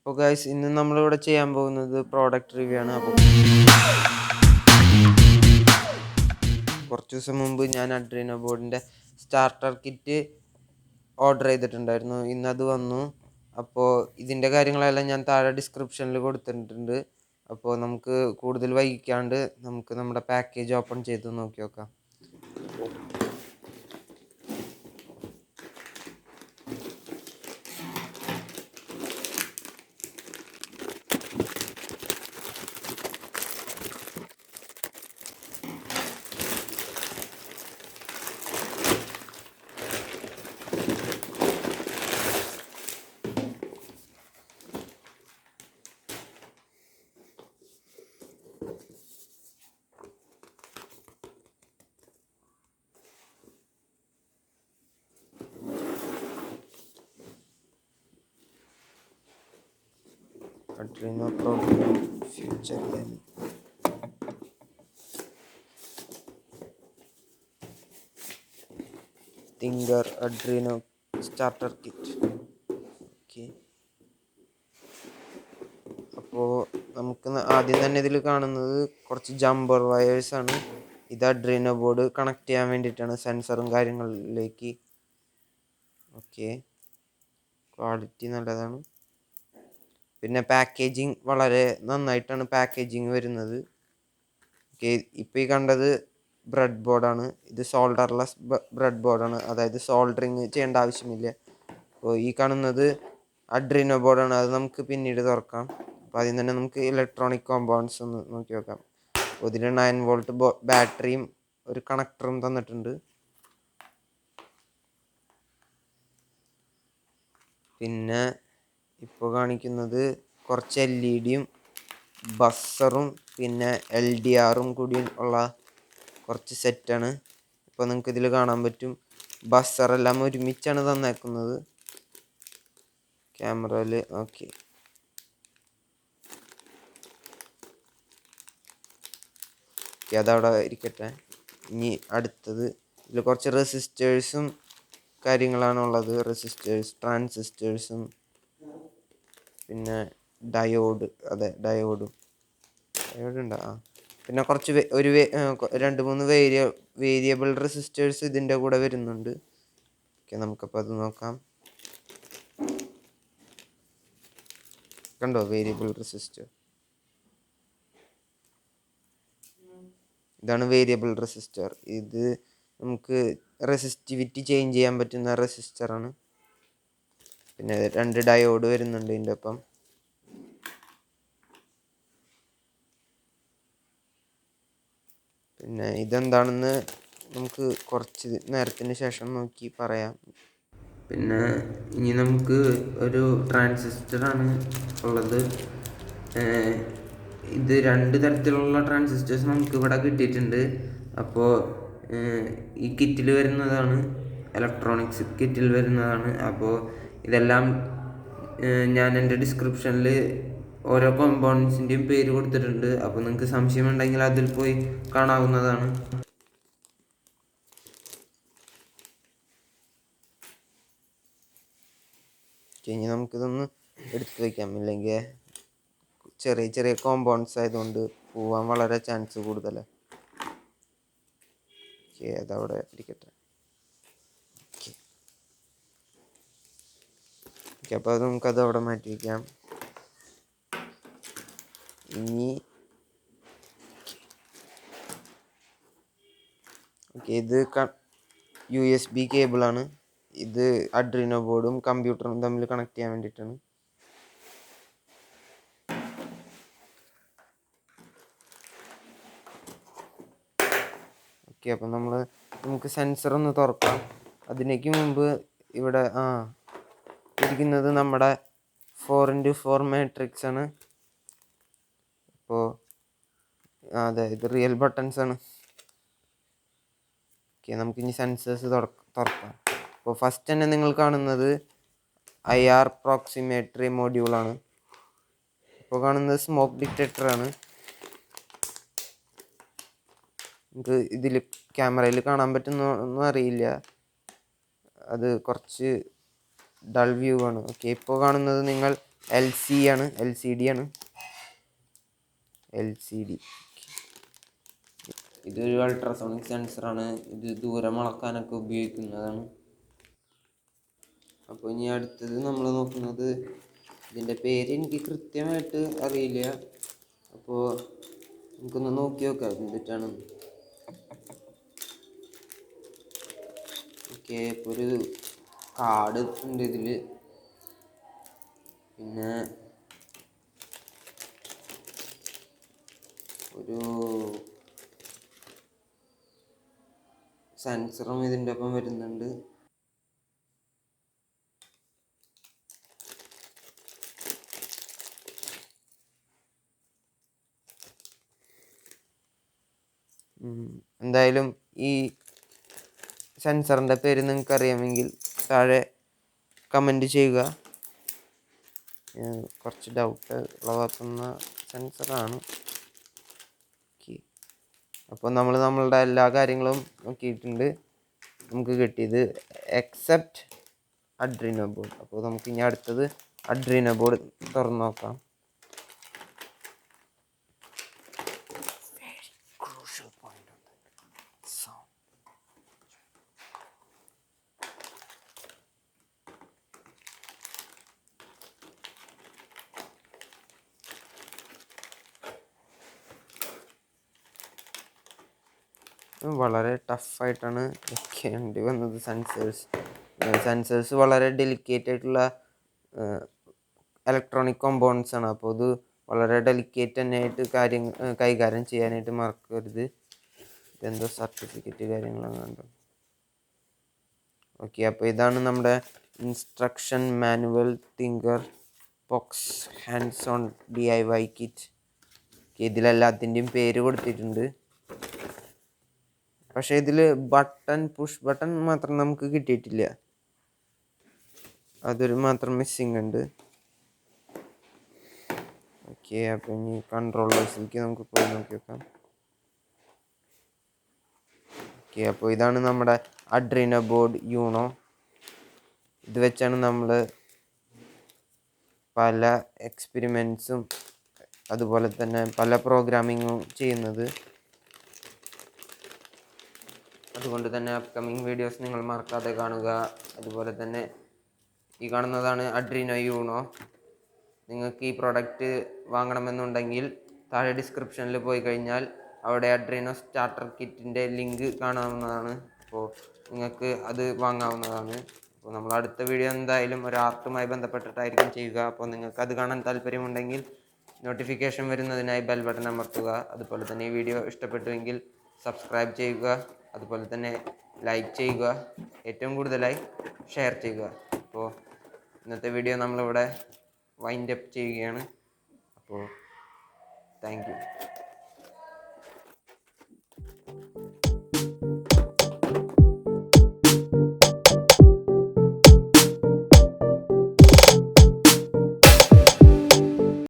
അപ്പോൾ ഗൈസ് ഇന്ന് നമ്മളിവിടെ ചെയ്യാൻ പോകുന്നത് പ്രോഡക്റ്റ് റിവ്യൂ ആണ്. അപ്പോൾ കുറച്ച് ദിവസം മുമ്പ് ഞാൻ അഡ്രീനോ ബോർഡിൻ്റെ സ്റ്റാർട്ടർ കിറ്റ് ഓർഡർ ചെയ്തിട്ടുണ്ടായിരുന്നു. ഇന്നത് വന്നു. അപ്പോൾ ഇതിൻ്റെ കാര്യങ്ങളെല്ലാം ഞാൻ താഴെ ഡിസ്ക്രിപ്ഷനിൽ കൊടുത്തിട്ടുണ്ട്. അപ്പോൾ നമുക്ക് കൂടുതൽ വൈകിക്കാണ്ട് നമുക്ക് നമ്മുടെ പാക്കേജ് ഓപ്പൺ ചെയ്ത് നോക്കി നോക്കാം. Adrino program future learning. Tinger Adrino starter kit. Okay, അപ്പോൾ നമുക്ക് ആദ്യം തന്നെ ഇതിൽ കാണുന്നത് കുറച്ച് ജമ്പർ വയേഴ്സാണ്. ഇത് അഡ്രീനോ ബോർഡ് കണക്ട് ചെയ്യാൻ വേണ്ടിയിട്ടാണ്, സെൻസറും കാര്യങ്ങളിലേക്ക്. ഓക്കെ, ക്വാളിറ്റി നല്ലതാണ്. പിന്നെ പാക്കേജിങ് വളരെ നന്നായിട്ടാണ് പാക്കേജിങ് വരുന്നത്. ഓക്കെ, ഇപ്പോൾ ഈ കണ്ടത് ബ്രെഡ് ബോർഡാണ്. ഇത് സോൾഡർലെസ് ബ്രെഡ് ബോർഡാണ്, അതായത് സോൾഡറിങ് ചെയ്യേണ്ട ആവശ്യമില്ല. അപ്പോൾ ഈ കാണുന്നത് അഡ്രീനോ ബോർഡാണ്, അത് നമുക്ക് പിന്നീട് തുറക്കാം. അപ്പോൾ അതിൽ തന്നെ നമുക്ക് ഇലക്ട്രോണിക് കോമ്പൗണ്ട്സ് ഒന്ന് നോക്കി നോക്കാം. അപ്പോൾ ഇതിൽ 9 വോൾട്ട് ബാറ്ററിയും ഒരു കണക്ടറും തന്നിട്ടുണ്ട്. പിന്നെ ഇപ്പോൾ കാണിക്കുന്നത് കുറച്ച് LED-യും ബസ്സറും പിന്നെ LDR-ഉം കൂടി ഉള്ള കുറച്ച് സെറ്റാണ്. ഇപ്പോൾ നിങ്ങൾക്ക് ഇതിൽ കാണാൻ പറ്റും, ബസ്സറെല്ലാം ഒരുമിച്ചാണ് തന്നേക്കുന്നത് ക്യാമറയിൽ. ഓക്കെ, അതവിടെ ഇരിക്കട്ടെ. ഇനി അടുത്തത് ഇതിൽ കുറച്ച് റെസിസ്റ്റേഴ്സും കാര്യങ്ങളാണുള്ളത്. റെസിസ്റ്റേഴ്സ്, ട്രാൻസിസ്റ്റേഴ്സും പിന്നെ ഡയോഡ്, അതെ ഡയോഡ് ഉണ്ടോ? പിന്നെ കുറച്ച് 2-3 വേരിയബിൾ റെസിസ്റ്റേഴ്സ് ഇതിൻ്റെ കൂടെ വരുന്നുണ്ട്. ഓക്കെ, നമുക്കപ്പോൾ അത് നോക്കാം. കണ്ടോ, വേരിയബിൾ റെസിസ്റ്റർ. ഇതാണ് വേരിയബിൾ റെസിസ്റ്റർ. ഇത് നമുക്ക് റെസിസ്റ്റിവിറ്റി ചേഞ്ച് ചെയ്യാൻ പറ്റുന്ന റെസിസ്റ്ററാണ്. പിന്നെ 2 ഡയോഡ് വരുന്നുണ്ട് ഇതിൻ്റെ ഒപ്പം. പിന്നെ ഇതെന്താണെന്ന് നമുക്ക് കുറച്ച് നേരത്തിന് ശേഷം നോക്കി പറയാം. പിന്നെ ഇനി നമുക്ക് ഒരു ട്രാൻസിസ്റ്ററാണ് ഉള്ളത്. ഇത് 2 തരത്തിലുള്ള ട്രാൻസിസ്റ്റേഴ്സ് നമുക്ക് ഇവിടെ കിട്ടിയിട്ടുണ്ട്. അപ്പോൾ ഈ കിറ്റിൽ വരുന്നതാണ്, ഇലക്ട്രോണിക്സ് കിറ്റിൽ വരുന്നതാണ്. അപ്പോൾ ഇതെല്ലാം ഞാൻ എൻ്റെ ഡിസ്ക്രിപ്ഷനിൽ ഓരോ കോമ്പൗണ്ട്സിൻ്റെയും പേര് കൊടുത്തിട്ടുണ്ട്. അപ്പോൾ നിങ്ങൾക്ക് സംശയമുണ്ടെങ്കിൽ അതിൽ പോയി കാണാവുന്നതാണ്. ഇനി നമുക്കിതൊന്ന് എടുത്തു വയ്ക്കാം, ഇല്ലെങ്കിൽ ചെറിയ ചെറിയ കോമ്പൗണ്ട്സ് ആയതുകൊണ്ട് പോവാൻ വളരെ ചാൻസ് കൂടുതലാണ്. ഓക്കെ, അതവിടെ ഇരിക്കട്ടെ. ഓക്കെ, അപ്പോൾ അത് നമുക്കത് അവിടെ മാറ്റി വയ്ക്കാം. ഇനി ഓക്കെ, ഇത് USB കേബിളാണ്. ഇത് അഡ്രീനോ ബോർഡും കമ്പ്യൂട്ടറും തമ്മിൽ കണക്ട് ചെയ്യാൻ വേണ്ടിയിട്ടാണ്. ഓക്കെ, അപ്പം നമുക്ക് സെൻസർ ഒന്ന് തുറക്കാം. അതിനേക്ക് മുമ്പ് ഇവിടെ ഇരിക്കുന്നത് നമ്മുടെ 4x4 മാട്രിക്സ് ആണ്. അപ്പോൾ അതെ, ഇത് റിയൽ ബട്ടൺസ് ആണ്. ഓക്കെ, നമുക്കിനി സെൻസേഴ്സ് തുറക്കാം. അപ്പോൾ ഫസ്റ്റ് തന്നെ നിങ്ങൾ കാണുന്നത് IR പ്രോക്സിമേറ്ററി മൊഡ്യൂളാണ്. ഇപ്പോൾ കാണുന്നത് സ്മോക്ക് ഡിറ്റക്ടറാണ്. നമുക്ക് ഇതിൽ ക്യാമറയിൽ കാണാൻ പറ്റുന്നൊന്നും അറിയില്ല, അത് കുറച്ച് ഡൾ വ്യൂ ആണ്. ഓക്കെ, ഇപ്പോൾ കാണുന്നത് നിങ്ങൾ LCD. ഇതൊരു അൾട്രാസോണിക് സെൻസറാണ്. ഇത് ദൂരം അളക്കാനൊക്കെ ഉപയോഗിക്കുന്നതാണ്. അപ്പോൾ ഇനി അടുത്തത് നമ്മൾ നോക്കുന്നത്, ഇതിൻ്റെ പേര് എനിക്ക് കൃത്യമായിട്ട് അറിയില്ല. അപ്പോൾ നമുക്കൊന്ന് നോക്കി നോക്കാം എന്തിട്ടാണ്. ഓക്കെ, ഇപ്പോൾ ഒരു കാർഡ് ഉണ്ട് ഇതിൽ. പിന്നെ ഒരു സെൻസറും ഇതിൻ്റെ ഒപ്പം വരുന്നുണ്ട്. എന്തായാലും ഈ സെൻസറിൻ്റെ പേര് നിങ്ങൾക്ക് അറിയാമെങ്കിൽ താഴെ കമൻറ്റ് ചെയ്യുക. കുറച്ച് ഡൗട്ട് ഉളവാക്കുന്ന സെൻസറാണ്. ഓക്കെ, അപ്പോൾ നമ്മളുടെ എല്ലാ കാര്യങ്ങളും നോക്കിയിട്ടുണ്ട്. നമുക്ക് കിട്ടിയത് എക്സെപ്റ്റ് അഡ്രീനോ ബോർഡ്. അപ്പോൾ നമുക്ക് ഇനി അടുത്തത് അഡ്രീനോ ബോർഡ് തുറന്ന് നോക്കാം. വളരെ ടഫായിട്ടാണ് വെക്കേണ്ടി വന്നത്. സെൻസേഴ്സ് വളരെ ഡെലിക്കേറ്റ് ആയിട്ടുള്ള ഇലക്ട്രോണിക് കോമ്പൗണ്ട്സ് ആണ്. അപ്പോൾ ഇത് വളരെ ഡെലിക്കേറ്റ് തന്നെയായിട്ട് കൈകാര്യം ചെയ്യാനായിട്ട് മറക്കരുത്. ഇതെന്തോ സർട്ടിഫിക്കറ്റ് കാര്യങ്ങളാണ് കണ്ടത്. ഓക്കെ, അപ്പോൾ ഇതാണ് നമ്മുടെ instruction manual thinker box hands on DIY kit. ഇതിലെല്ലാത്തിൻ്റെയും പേര് കൊടുത്തിട്ടുണ്ട്. പക്ഷേ ഇതിൽ പുഷ് ബട്ടൺ മാത്രം നമുക്ക് കിട്ടിയിട്ടില്ല. അതൊരു മാത്രം മിസ്സിങ് ഉണ്ട്. ഓക്കെ, അപ്പോൾ ഇനി കൺട്രോളേഴ്സിലേക്ക് നമുക്ക് പോയി നോക്കി നോക്കാം. ഓക്കെ, അപ്പോൾ ഇതാണ് നമ്മുടെ അഡ്രീനോ ബോർഡ് യൂണോ. ഇത് വെച്ചാണ് നമ്മൾ പല എക്സ്പെരിമെൻറ്റ്സും അതുപോലെ തന്നെ പല പ്രോഗ്രാമിങ്ങും ചെയ്യുന്നത്. അതുകൊണ്ട് തന്നെ അപ്കമിങ് വീഡിയോസ് നിങ്ങൾ മറക്കാതെ കാണുക. അതുപോലെ തന്നെ ഈ കാണുന്നതാണ് അഡ്രീനോ യൂണോ. നിങ്ങൾക്ക് ഈ പ്രോഡക്റ്റ് വാങ്ങണമെന്നുണ്ടെങ്കിൽ താഴെ ഡിസ്ക്രിപ്ഷനിൽ പോയി കഴിഞ്ഞാൽ അവിടെ അഡ്രീനോ സ്റ്റാർട്ടർ കിറ്റിൻ്റെ ലിങ്ക് കാണാവുന്നതാണ്. അപ്പോൾ നിങ്ങൾക്ക് അത് വാങ്ങാവുന്നതാണ്. അപ്പോൾ നമ്മൾ അടുത്ത വീഡിയോ എന്തായാലും ഒരു ആർട്ടുമായി ബന്ധപ്പെട്ടിട്ടായിരിക്കും ചെയ്യുക. അപ്പോൾ നിങ്ങൾക്ക് അത് കാണാൻ താല്പര്യമുണ്ടെങ്കിൽ നോട്ടിഫിക്കേഷൻ വരുന്നതിനായി ബെൽ ബട്ടൺ അമർത്തുക. അതുപോലെ തന്നെ ഈ വീഡിയോ ഇഷ്ടപ്പെട്ടുവെങ്കിൽ സബ്സ്ക്രൈബ് ചെയ്യുക. അതുപോലെ തന്നെ ലൈക്ക് ചെയ്യുക. ഏറ്റവും കൂടുതലായി ഷെയർ ചെയ്യുക. അപ്പോൾ ഇന്നത്തെ വീഡിയോ നമ്മളിവിടെ വൈൻഡ് അപ്പ് ചെയ്യുകയാണ്. അപ്പോൾ താങ്ക് യു.